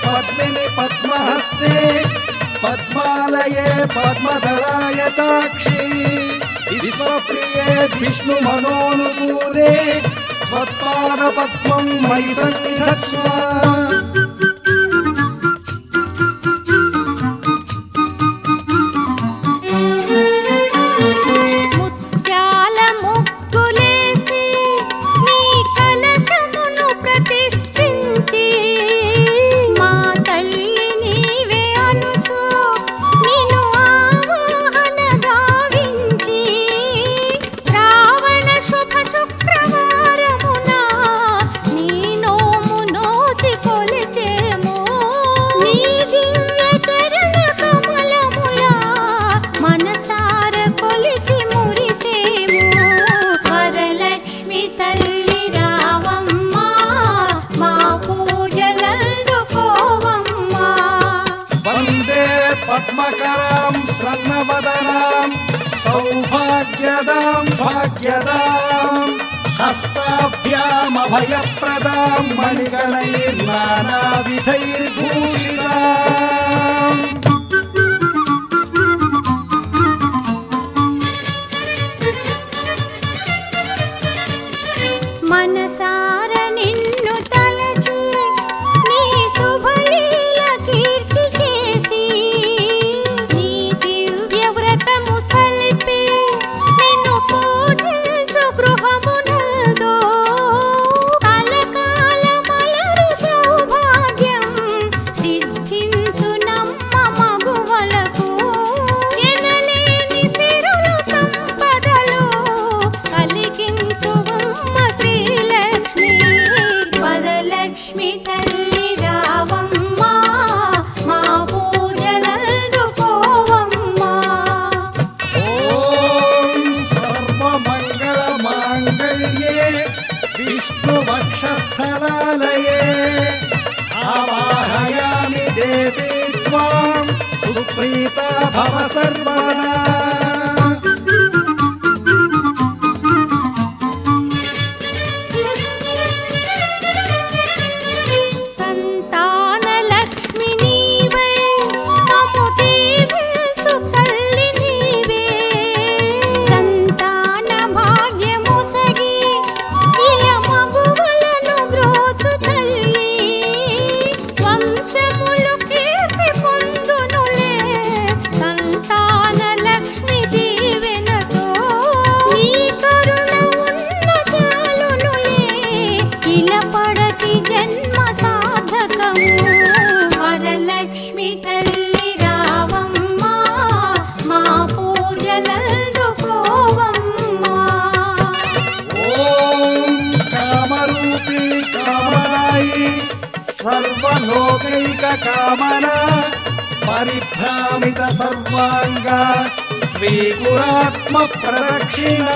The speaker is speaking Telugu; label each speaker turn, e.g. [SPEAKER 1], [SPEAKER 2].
[SPEAKER 1] పద్మిని పద్మహస్తే పద్మాలయే పద్మదళాయతాక్షి విశ్వప్రియే విష్ణు మనోనుకూలే త్వత్పాద పద్మం మయి సన్నిధత్స్వ. పద్మకరాం సన్నవదనాం సౌభాగ్యదాం భాగ్యదాం హస్తాభ్యామభయప్రదాం మణిగణైర్నానావిధైర్భూషితాం.
[SPEAKER 2] మనసార నిన్ను తలచి నీ శుభలీల కీర్తి చేసి నీ దివ్య వ్రతము సలిపి నిన్ను పూజించు గృహమునందు కలకాలమలరు సౌభాగ్యం సిద్ధించు నమ్మ మగువలకు ఎనలేని సిరులు సంపదలు కలిగించు వరలక్ష్మి తల్లి రావమ్మా మా పూజలందుకోవమ్మా.
[SPEAKER 1] ఓం సర్వమంగళ మాంగళ్యే విష్ణువక్షస్థలాలయే ఆవాహయామి దేవీ త్వాం సుప్రీతా భవ సర్వదా.
[SPEAKER 2] వరలక్ష్మి తల్లి రావమ్మా మా పూజలందుకోవమ్మా.
[SPEAKER 1] ఓం కామరూపీ కామదాయి సర్వలోకైక కామన పరిభ్రామిత సర్వాంగ స్వీకురాత్మ ప్రదక్షిణ.